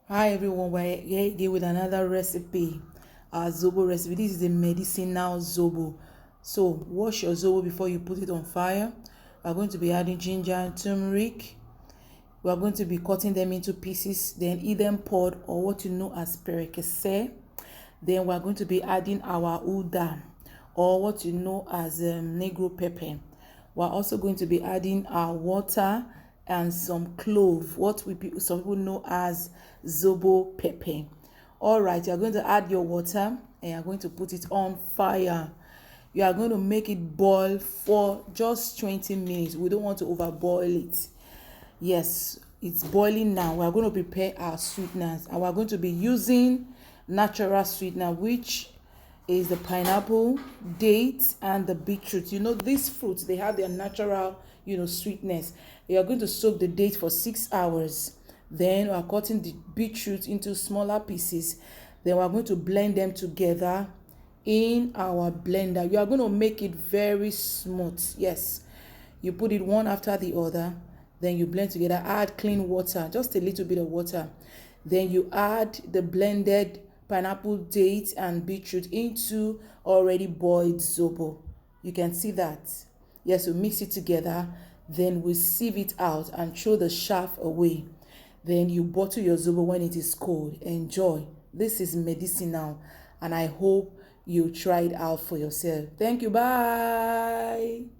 Hi everyone, we're here again with another recipe, our Zobo recipe. This is a medicinal Zobo. So wash your Zobo before you put it on fire. We're going to be adding ginger and turmeric. We are going to be cutting them into pieces, then eat them poured or what you know as perekese. Then we're going to be adding our uda or what you know as negro pepper. We're also going to be adding our water and some clove, some people know as Zobo pepper. All right, you're going to add your water and you're going to put it on fire. You are going to make it boil for just 20 minutes. We don't want to overboil it. Yes, it's boiling now. We are going to prepare our sweeteners and we are going to be using natural sweetener, which is the pineapple, dates, and the beetroot. You know, these fruits, they have their natural, sweetness. You are going to soak the date for 6 hours. Then we are cutting the beetroot into smaller pieces. Then we are going to blend them together in our blender. You are going to make it very smooth. Yes, you put it one after the other. Then you blend together. Add clean water, just a little bit of water. Then you add the blended pineapple, date, and beetroot into already boiled Zobo. You can see that. Yes, we mix it together. Then we sieve it out and throw the chaff away. Then you bottle your Zobo when it is cold. Enjoy. This is medicinal, and I hope you try it out for yourself. Thank you. Bye.